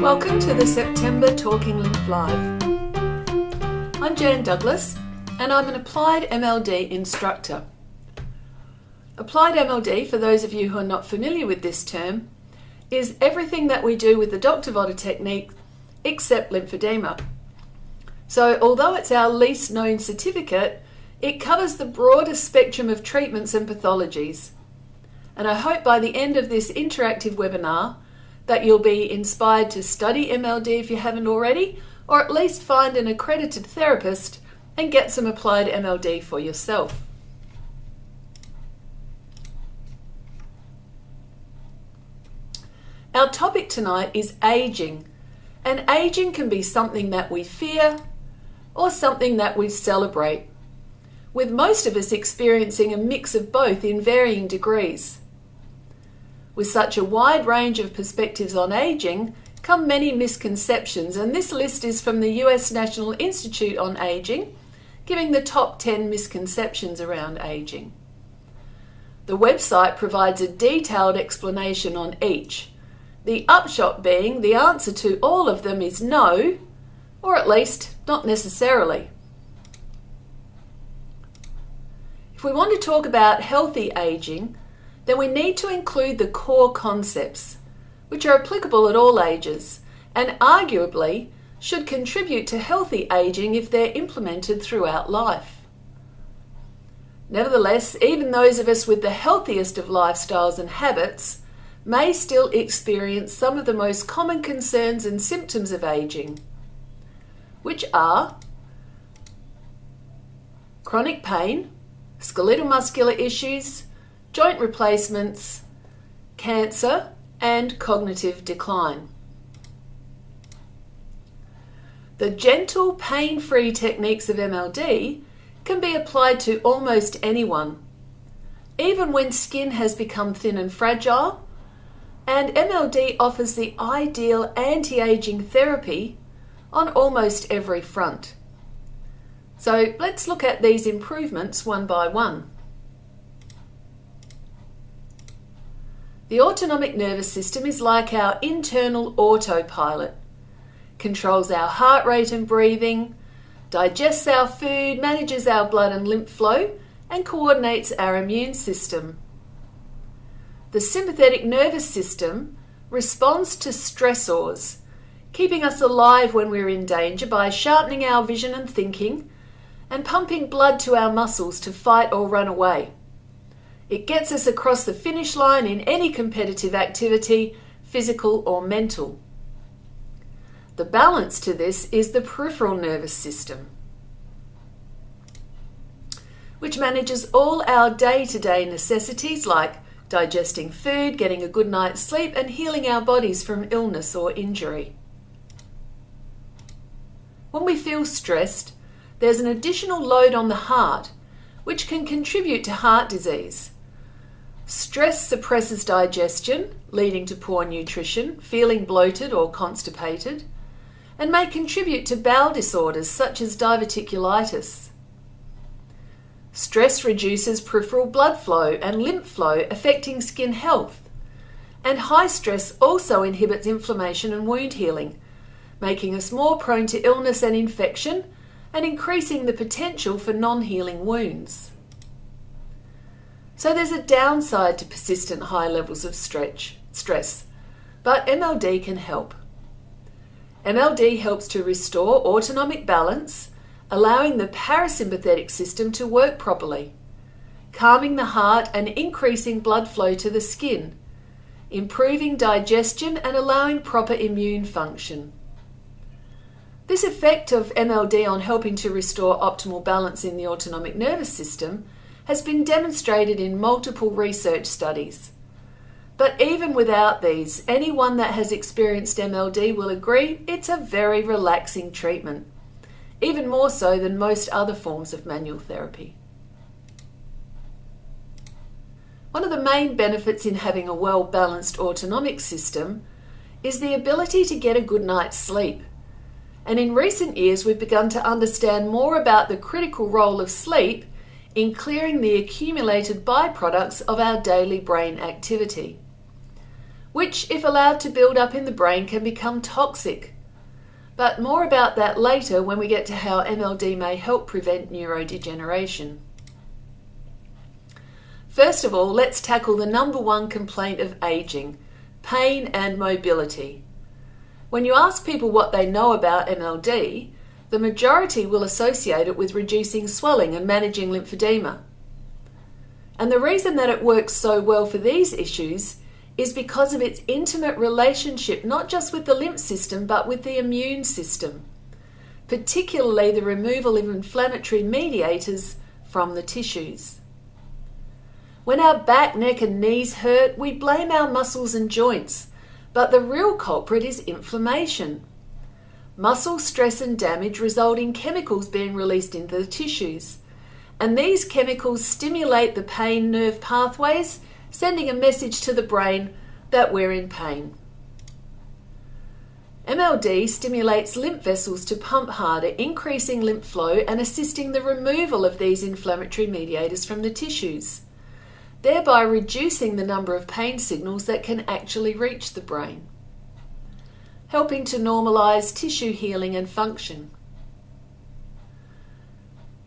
Welcome to the September Talking Lymph Live. I'm Jan Douglas and I'm an Applied MLD instructor. Applied MLD, for those of you who are not familiar with this term, is everything that we do with the Dr. Votter technique except lymphedema. So although it's our least known certificate, it covers the broadest spectrum of treatments and pathologies. And I hope by the end of this interactive webinar that you'll be inspired to study MLD if you haven't already, or at least find an accredited therapist and get some applied MLD for yourself. Our topic tonight is aging, and aging can be something that we fear or something that we celebrate, with most of us experiencing a mix of both in varying degrees. With such a wide range of perspectives on aging come many misconceptions, and this list is from the US National Institute on Aging, giving the top 10 misconceptions around aging. The website provides a detailed explanation on each, the upshot being the answer to all of them is no, or at least not necessarily. If we want to talk about healthy aging, then we need to include the core concepts, which are applicable at all ages, and arguably should contribute to healthy aging if they're implemented throughout life. Nevertheless, even those of us with the healthiest of lifestyles and habits may still experience some of the most common concerns and symptoms of aging, which are chronic pain, skeletal muscular issues, joint replacements, cancer, and cognitive decline. The gentle, pain-free techniques of MLD can be applied to almost anyone, even when skin has become thin and fragile, and MLD offers the ideal anti-aging therapy on almost every front. So let's look at these improvements one by one. The autonomic nervous system is like our internal autopilot, controls our heart rate and breathing, digests our food, manages our blood and lymph flow, and coordinates our immune system. The sympathetic nervous system responds to stressors, keeping us alive when we're in danger by sharpening our vision and thinking, and pumping blood to our muscles to fight or run away. It gets us across the finish line in any competitive activity, physical or mental. The balance to this is the peripheral nervous system, which manages all our day-to-day necessities like digesting food, getting a good night's sleep, and healing our bodies from illness or injury. When we feel stressed, there's an additional load on the heart, which can contribute to heart disease. Stress suppresses digestion, leading to poor nutrition, feeling bloated or constipated, and may contribute to bowel disorders such as diverticulitis. Stress reduces peripheral blood flow and lymph flow, affecting skin health, and high stress also inhibits inflammation and wound healing, making us more prone to illness and infection, and increasing the potential for non-healing wounds. So there's a downside to persistent high levels of stress, but MLD can help. MLD helps to restore autonomic balance, allowing the parasympathetic system to work properly, calming the heart and increasing blood flow to the skin, improving digestion and allowing proper immune function. This effect of MLD on helping to restore optimal balance in the autonomic nervous system has been demonstrated in multiple research studies. But even without these, anyone that has experienced MLD will agree it's a very relaxing treatment, even more so than most other forms of manual therapy. One of the main benefits in having a well-balanced autonomic system is the ability to get a good night's sleep. And in recent years, we've begun to understand more about the critical role of sleep in clearing the accumulated byproducts of our daily brain activity. which, if allowed to build up in the brain, can become toxic. But more about that later when we get to how MLD may help prevent neurodegeneration. First of all, let's tackle the number one complaint of aging: pain and mobility. When you ask people what they know about MLD, the majority will associate it with reducing swelling and managing lymphedema. And the reason that it works so well for these issues is because of its intimate relationship not just with the lymph system but with the immune system, particularly the removal of inflammatory mediators from the tissues. When our back, neck and knees hurt, we blame our muscles and joints, but the real culprit is inflammation. Muscle stress and damage result in chemicals being released into the tissues, and these chemicals stimulate the pain nerve pathways, sending a message to the brain that we're in pain. MLD stimulates lymph vessels to pump harder, increasing lymph flow and assisting the removal of these inflammatory mediators from the tissues, thereby reducing the number of pain signals that can actually reach the brain, helping to normalise tissue healing and function.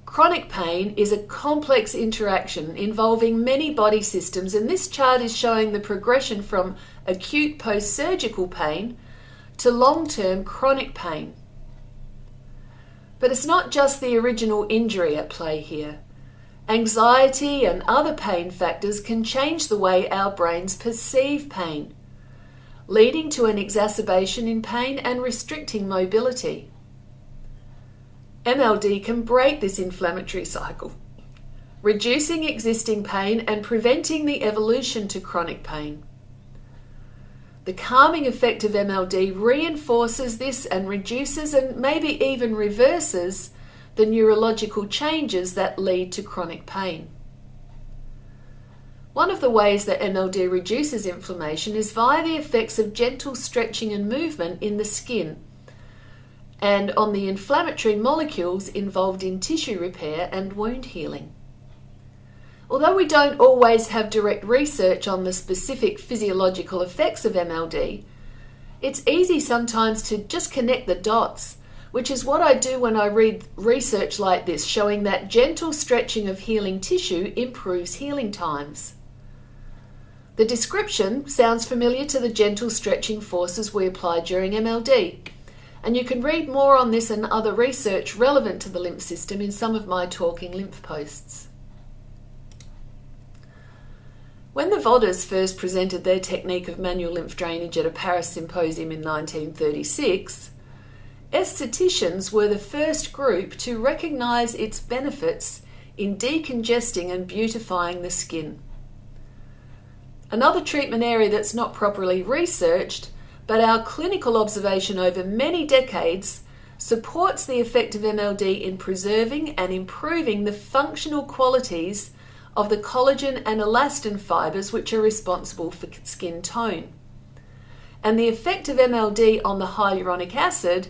Chronic pain is a complex interaction involving many body systems, and this chart is showing the progression from acute post-surgical pain to long-term chronic pain. But it's not just the original injury at play here. Anxiety and other pain factors can change the way our brains perceive pain, leading to an exacerbation in pain and restricting mobility. MLD can break this inflammatory cycle, reducing existing pain and preventing the evolution to chronic pain. The calming effect of MLD reinforces this and reduces and maybe even reverses the neurological changes that lead to chronic pain. One of the ways that MLD reduces inflammation is via the effects of gentle stretching and movement in the skin and on the inflammatory molecules involved in tissue repair and wound healing. Although we don't always have direct research on the specific physiological effects of MLD, it's easy sometimes to just connect the dots, which is what I do when I read research like this, showing that gentle stretching of healing tissue improves healing times. The description sounds familiar to the gentle stretching forces we apply during MLD, and you can read more on this and other research relevant to the lymph system in some of my Talking Lymph posts. When the Vodders first presented their technique of manual lymph drainage at a Paris symposium in 1936, aestheticians were the first group to recognise its benefits in decongesting and beautifying the skin. Another treatment area that's not properly researched, but our clinical observation over many decades supports the effect of MLD in preserving and improving the functional qualities of the collagen and elastin fibres which are responsible for skin tone. And the effect of MLD on the hyaluronic acid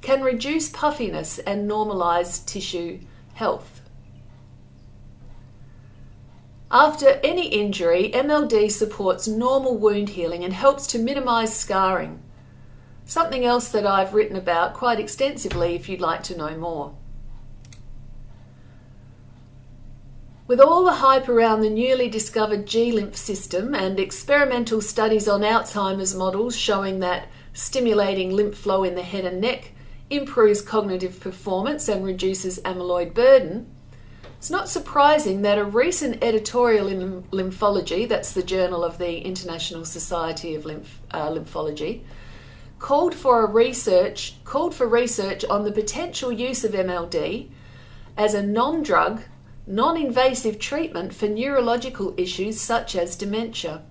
can reduce puffiness and normalise tissue health. After any injury, MLD supports normal wound healing and helps to minimise scarring, something else that I've written about quite extensively if you'd like to know more. With all the hype around the newly discovered G-lymph system and experimental studies on Alzheimer's models showing that stimulating lymph flow in the head and neck improves cognitive performance and reduces amyloid burden, it's not surprising that a recent editorial in Lymphology, that's the journal of the International Society of Lymphology, called for research on the potential use of MLD as a non-drug, non-invasive treatment for neurological issues such as dementia.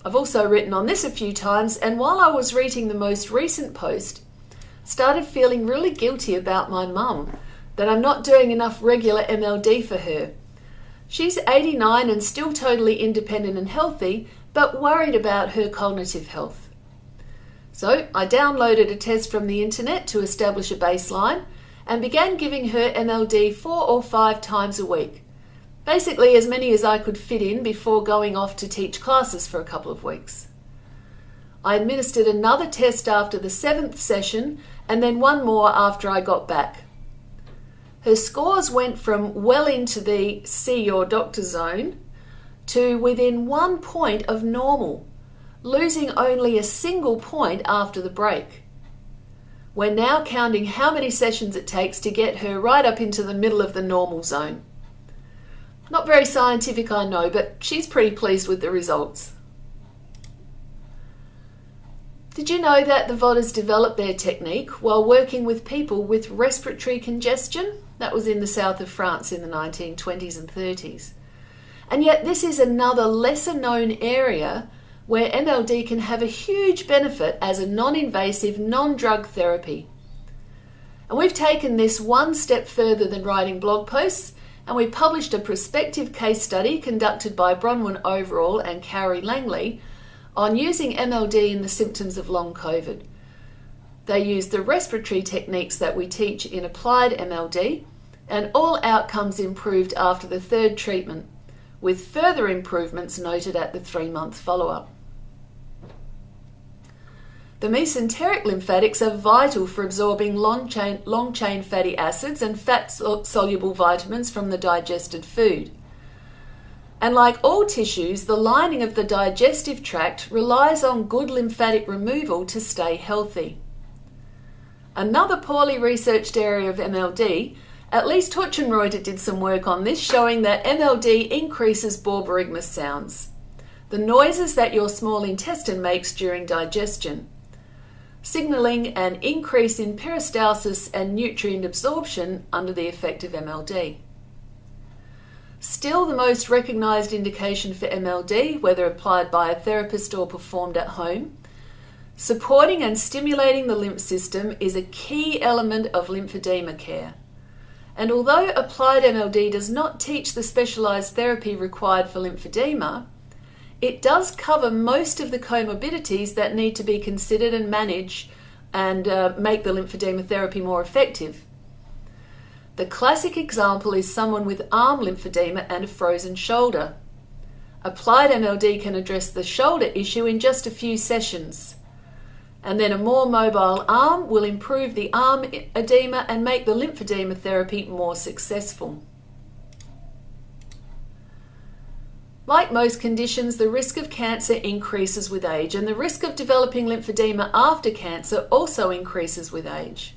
I've also written on this a few times, and while I was reading the most recent post, started feeling really guilty about my mum, that I'm not doing enough regular MLD for her. She's 89 and still totally independent and healthy, but worried about her cognitive health. So I downloaded a test from the internet to establish a baseline and began giving her MLD 4 or 5 times a week. Basically as many as I could fit in before going off to teach classes for a couple of weeks. I administered another test after the 7th session and then one more after I got back. Her scores went from well into the see your doctor zone to within 1 point of normal, losing only a single point after the break. We're now counting how many sessions it takes to get her right up into the middle of the normal zone. Not very scientific, I know, but she's pretty pleased with the results. Did you know that the Vodders developed their technique while working with people with respiratory congestion? That was in the south of France in the 1920s and 30s. And yet this is another lesser known area where MLD can have a huge benefit as a non-invasive, non-drug therapy. And we've taken this one step further than writing blog posts, and we published a prospective case study conducted by Bronwyn Overall and Carrie Langley on using MLD in the symptoms of long COVID. They used the respiratory techniques that we teach in Applied MLD, and all outcomes improved after the 3rd treatment, with further improvements noted at the 3-month follow-up. The mesenteric lymphatics are vital for absorbing long-chain fatty acids and fat-soluble vitamins from the digested food. And like all tissues, the lining of the digestive tract relies on good lymphatic removal to stay healthy. Another poorly researched area of MLD, at least Hutchenreuter did some work on this, showing that MLD increases borborygmus sounds, the noises that your small intestine makes during digestion, signalling an increase in peristalsis and nutrient absorption under the effect of MLD. Still the most recognised indication for MLD, whether applied by a therapist or performed at home, supporting and stimulating the lymph system is a key element of lymphedema care. And although Applied MLD does not teach the specialised therapy required for lymphedema, it does cover most of the comorbidities that need to be considered and managed and make the lymphedema therapy more effective. The classic example is someone with arm lymphedema and a frozen shoulder. Applied MLD can address the shoulder issue in just a few sessions. And then a more mobile arm will improve the arm edema and make the lymphedema therapy more successful. Like most conditions, the risk of cancer increases with age, and the risk of developing lymphedema after cancer also increases with age.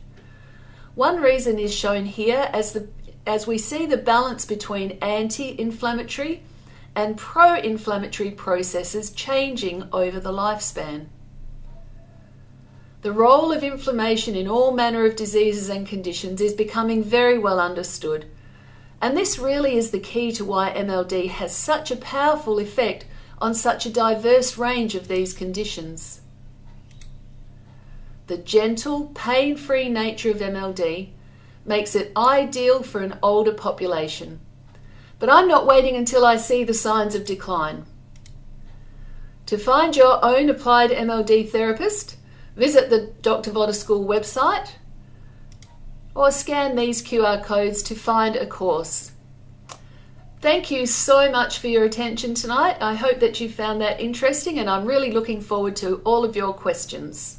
One reason is shown here as we see the balance between anti-inflammatory and pro-inflammatory processes changing over the lifespan. The role of inflammation in all manner of diseases and conditions is becoming very well understood. And this really is the key to why MLD has such a powerful effect on such a diverse range of these conditions. The gentle, pain-free nature of MLD makes it ideal for an older population. But I'm not waiting until I see the signs of decline. To find your own Applied MLD therapist, visit the Dr. Vodder School website, or scan these QR codes to find a course. Thank you so much for your attention tonight. I hope that you found that interesting, and I'm really looking forward to all of your questions.